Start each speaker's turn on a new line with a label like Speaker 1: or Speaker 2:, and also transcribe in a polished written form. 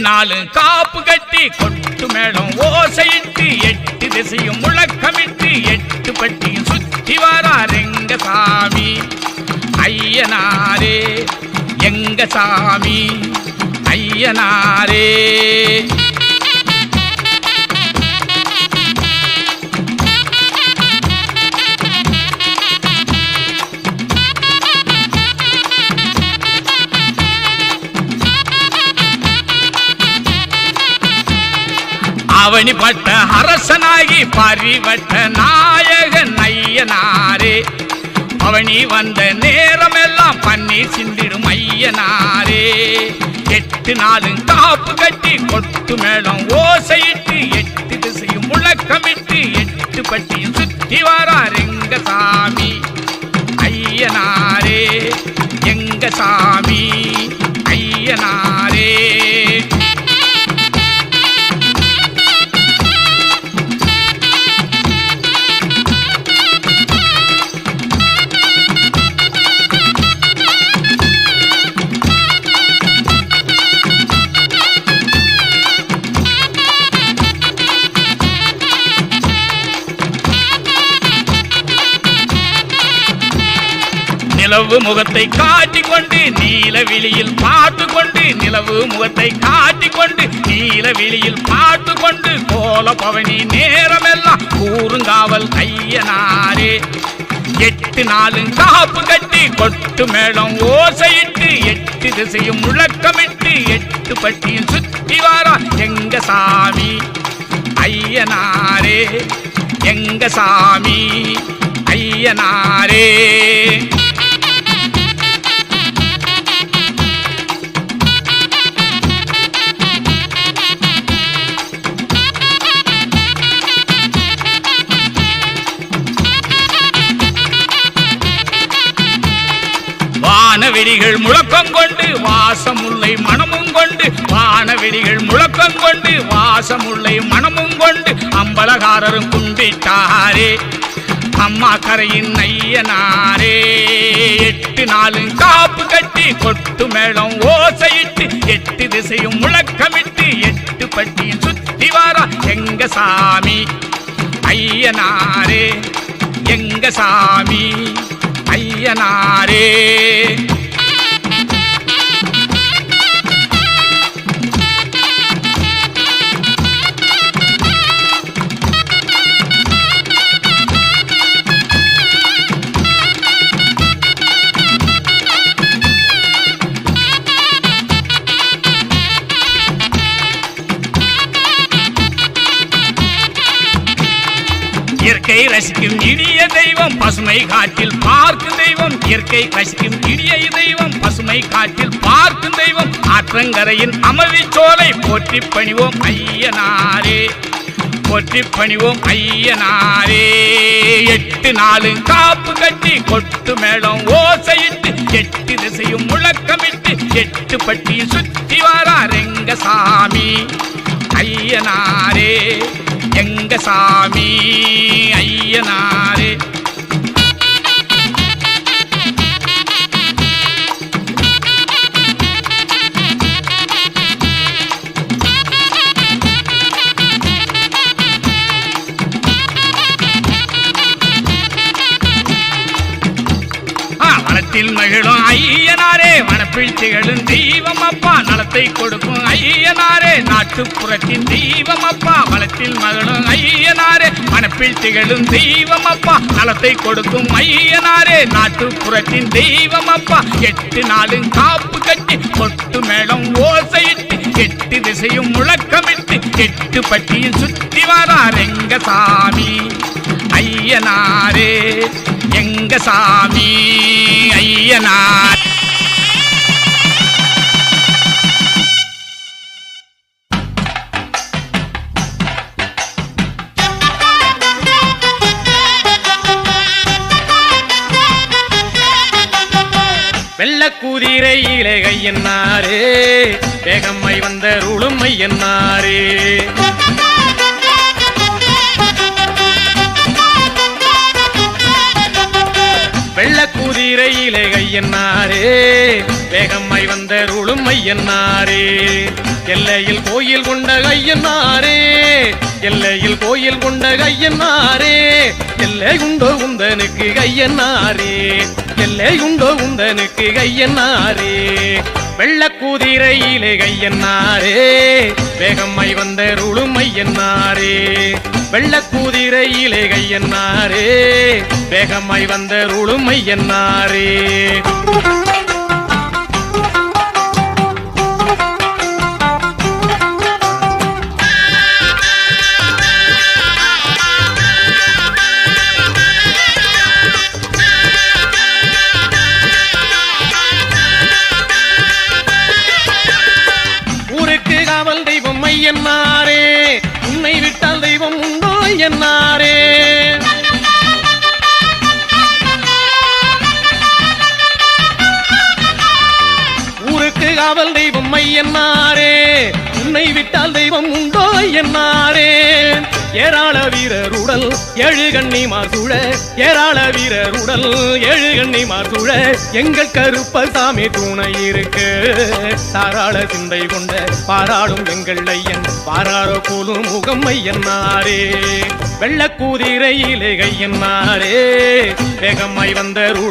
Speaker 1: நாளும் காப்பு கட்டி கொட்டு மேளம் ஓசையிட்டு 8 திசையும் முழக்கமிட்டு 8 பட்டியும் சுத்தி வரார் எங்க சாமி ஐயனாரே எங்க சாமி ஐயனாரே. அவனிப்பட்ட அரசனாகி பரிவட்ட நாயகன் ஐயனாரே. அவனி வந்த நேரமெல்லாம் பன்னீர் சிந்திடும் ஐயனாரே. 8 நாளும் காப்பு கட்டி கொட்டு மேளம் ஓசையிட்டு 8 திசையும் முழக்கமிட்டு 8 பட்டியும் சுத்தி வரார் எங்க சாமி ஐயனாரே எங்க சாமி ஐயனாரே. நிலவு முகத்தை காட்டிக்கொண்டு நீலவிழியில் பாட்டுக்கொண்டு நிலவு முகத்தை காட்டிக்கொண்டு நீலவிழியில் பாட்டுக்கொண்டு கோல பவனி நேரமெல்லாம் கூறுங்காவல் ஐயனாரே. 8 நாளும் காப்பு கட்டி கொட்டு மேளம் ஓசையிட்டு 8 திசையும் முழக்கமிட்டு 8 பட்டியும் சுத்தி வாரா எங்க சாமி ஐயனாரே எங்க சாமி ஐயனாரே. வானவெடிகள் முழக்கம் கொண்டு வாசமுல்லை மனமும் கொண்டு வானவெடிகள் முழக்கம் கொண்டு வாசமுல்லை மனமும் கொண்டு அம்பலகாரரும் கும்பிட்டாரே அம்மா கரையின் ஐயனாரே. 8 நாளும் காப்பு கட்டி கொட்டு மேளம் ஓசையிட்டு 8 திசையும் முழக்கமிட்டு 8 பட்டியும் சுத்தி வாரா எங்க சாமி ஐயனாரே எங்க சாமி ஐயனாரே. இயற்கை ரசிக்கும் இனிய தெய்வம் பசுமை காட்டில் பார்க்கும் தெய்வம் இயற்கை ரசிக்கும் இனிய தெய்வம் பசுமை காட்டில் பார்க்கும் தெய்வம் ஆற்றங்கரையின் அமளி சோலை போற்றி பணிவோம் ஐயனாரே போற்றி பணிவோம் ஐயனாரே. 8 நாளும் காப்பு கட்டி கொட்டு மேளம் ஓசையிட்டு 8 திசையும் முழக்கமிட்டு 8 பட்டியும் சுத்தி வாரார் எங்க சாமி ஐயனாரே எங்க சாமி ஐயனாரே. வனத்தில் மகிழும் ஐயனாரே வனப்பில் திகழும் தெய்வம் அப்பா நலத்தை கொடுக்கும் ஐயனாரே நாட்டுப்புறத்தின் தெய்வம் அப்பா வனத்தில் மகிழும் ஐயனாரே வனப்பில் திகழும் தெய்வம் அப்பா நலத்தை கொடுக்கும் ஐயனாரே நாட்டுப்புறத்தின் தெய்வம் அப்பா. 8 நாளும் காப்பு கட்டி கொட்டு மேளம் ஓசையிட்டு 8 திசையும் முழக்கமிட்டு 8 பட்டியும் சுத்தி வாரார் எங்க சாமி ஐயனாரே எங்க சாமி ஐயனார்.
Speaker 2: வெள்ளக்கூதிரையிலே கையன்னாரே வேகம்மை வந்த ருளுமை என்னாரே. வெள்ளக்கூதிரையிலே கையன்னாரே வேகம்மை வந்த ருளுமை என்னாரே. எல்லையில் கோயில் கொண்ட ஐயனாரே எல்லையில் கோயில் கொண்ட ஐயனாரே எல்லை உண்டோ உந்தனுக்கு ஐயனாரே எல்லை உண்டோ உந்தனுக்கு ஐயனாரே வெள்ளக்குதிரையிலே ஐயனாரே வேகம்மை வந்தருளும் ஐயனாரே வெள்ளக்குதிரையிலே ஐயனாரே வேகம்மை வந்தருளும் ஐயனாரே காவல் தெய்வம் ஐயனாரே உன்னை விட்டால் தெய்வம் உண்டோ ஐயனாரே ஊருக்கு காவல் தெய்வம் ஐயனாரே உன்னை விட்டால் தெய்வம் உண்டோ ஐயனாரே ஏராள வீரருடல் ஏழு கண்ணிமார் சூழ ஏராள வீரருடல் ஏழு கண்ணிமார் சூழ எங்கள் கருப்பசாமி துணை இருக்கு தாராள சிந்தை கொண்ட பாராடும் எங்கள் ஐயன் பாராரோ போலும் முகம் ஐயனாரே வெள்ளக்கூதிரையிலே ஐயனாரே வேகம்மை வந்தருளும்